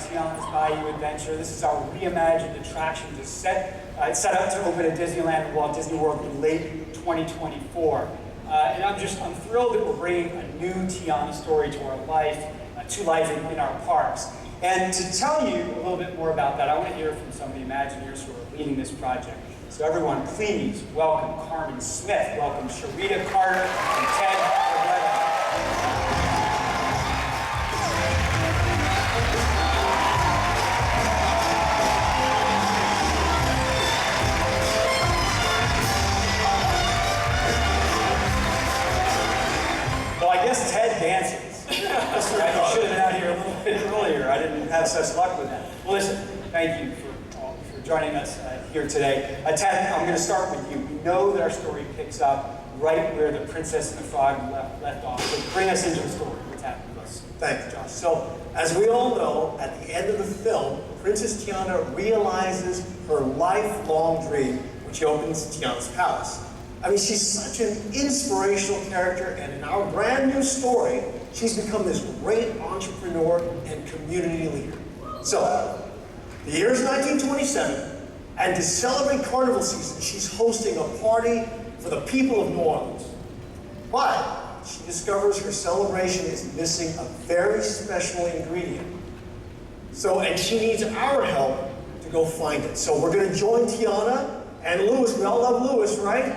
Tiana's Bayou adventure. This is our reimagined attraction it's set up to open at Disneyland and Walt Disney World in late 2024. And I'm thrilled that we're bringing a new Tiana story to life in our parks. And to tell you a little bit more about that, I want to hear from some of the Imagineers who are leading this project. So everyone, please welcome Carmen Smith, welcome Sharita Carter, and Ted Robledo. Well, I guess Ted dances. That's right. You should have been out here a little bit earlier. I didn't have such luck with that. Well, listen, thank you for joining us here today. Ted, I'm going to start with you. We know that our story picks up right where the Princess and the Frog left off. So bring us into the story. What's happening with us? Thanks, Josh. So, as we all know, at the end of the film, Princess Tiana realizes her lifelong dream when she opens Tiana's palace. I mean, she's such an inspirational character, and in our brand new story, she's become this great entrepreneur and community leader. So, the year is 1927, and to celebrate Carnival season, she's hosting a party for the people of New Orleans. But she discovers her celebration is missing a very special ingredient. And she needs our help to go find it. So we're going to join Tiana and Louis. We all love Louis, right?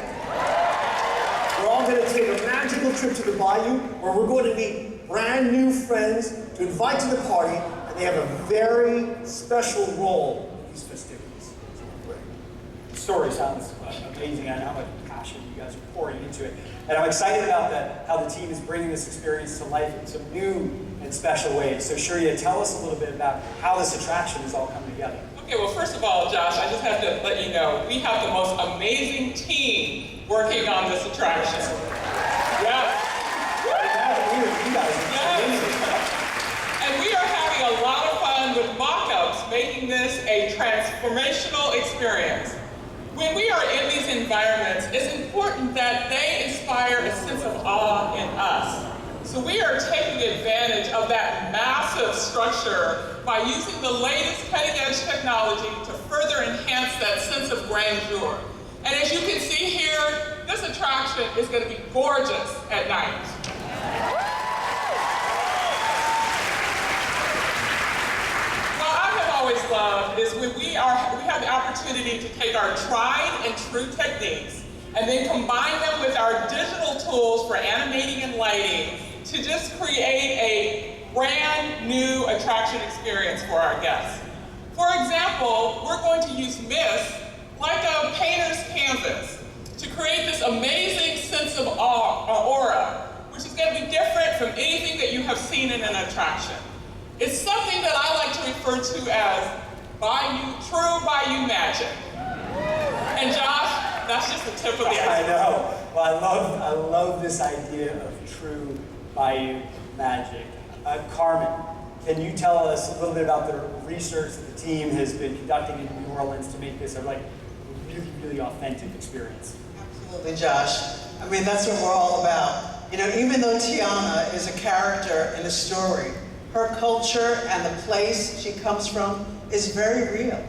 We're all going to take a magical trip to the Bayou, where we're going to meet brand new friends to invite to the party. They have a very special role in these festivities. The story sounds amazing. I know how much passion you guys are pouring into it. And I'm excited about how the team is bringing this experience to life in some new and special ways. So Sharia, tell us a little bit about how this attraction has all come together. Okay, well, first of all, Josh, I just have to let you know, we have the most amazing team working on this attraction. Yes. And we are having a lot of fun with mock-ups, making this a transformational experience. When we are in these environments, it's important that they inspire a sense of awe in us. So we are taking advantage of that massive structure by using the latest cutting-edge technology to further enhance that sense of grandeur. And as you can see here, this attraction is going to be gorgeous at night. Always loved is when we have the opportunity to take our tried and true techniques and then combine them with our digital tools for animating and lighting to just create a brand new attraction experience for our guests. For example, we're going to use mist like a painter's canvas to create this amazing sense of aura, which is going to be different from anything that you have seen in an attraction. It's something that I like to refer to as true Bayou magic. And Josh, that's just the tip of the iceberg. I know. Well, I love this idea of true Bayou magic. Carmen, can you tell us a little bit about the research that the team has been conducting in New Orleans to make this a really, really authentic experience? Absolutely, Josh. I mean, that's what we're all about. You know, even though Tiana is a character in a story, her culture and the place she comes from is very real.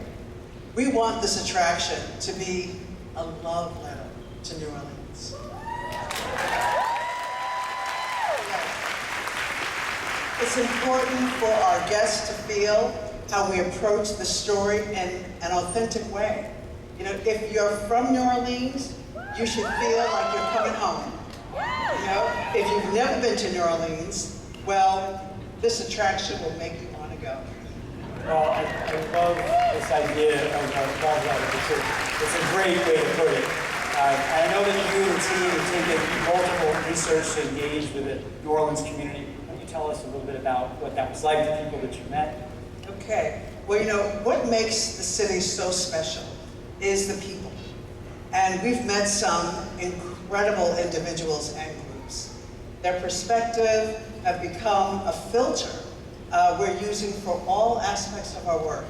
We want this attraction to be a love letter to New Orleans. It's important for our guests to feel how we approach the story in an authentic way. You know, if you're from New Orleans, you should feel like you're coming home. You know, if you've never been to New Orleans, well, this attraction will make you want to go. Well, I love this idea of love letter. It's a great way to put it. I know that you and the team have taken multiple research to engage with the New Orleans community. Why don't you tell us a little bit about what that was like, the people that you met? Okay. Well, you know, what makes the city so special is the people. And we've met some incredible individuals and groups. Their perspective have become a filter we're using for all aspects of our work.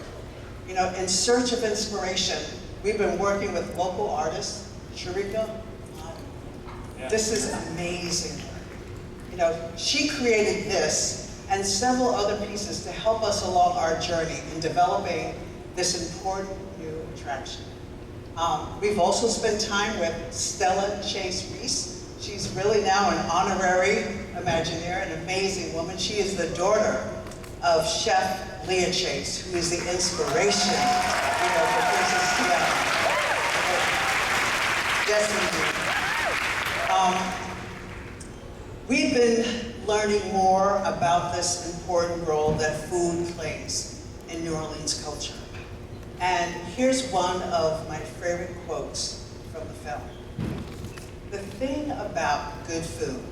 You know, in search of inspiration, we've been working with local artists. Sharika, this is amazing work. You know, she created this, and several other pieces to help us along our journey in developing this important new attraction. We've also spent time with Stella Chase Reese. She's really now an honorary Imagineer, an amazing woman. She is the daughter of Chef Leah Chase, who is the inspiration, for Princess Tiana. Yes, indeed. We've been learning more about this important role that food plays in New Orleans culture. And here's one of my favorite quotes from the film. The thing about good food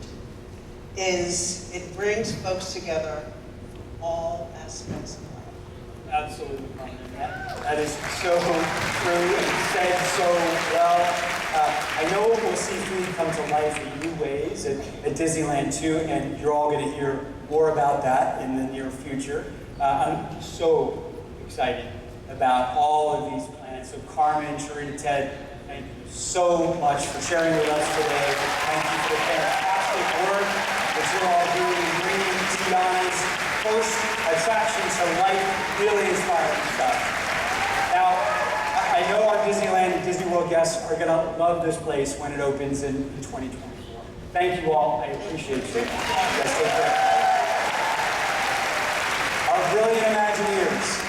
is it brings folks together from all aspects of life. Absolutely, Carmen. That is so true and said so well. I know we'll see food come to life in new ways at Disneyland too, and you're all going to hear more about that in the near future. I'm so excited about all of these plans. So Carmen, Sharita, Ted, thank you so much for sharing with us today. Thank you for the fantastic work that you're all doing in bringing Tiana's first attraction to life. Really inspiring stuff. Now, I know our Disneyland and Disney World guests are going to love this place when it opens in 2024. Thank you all. I appreciate you. Yes, take care. Our brilliant Imagineers.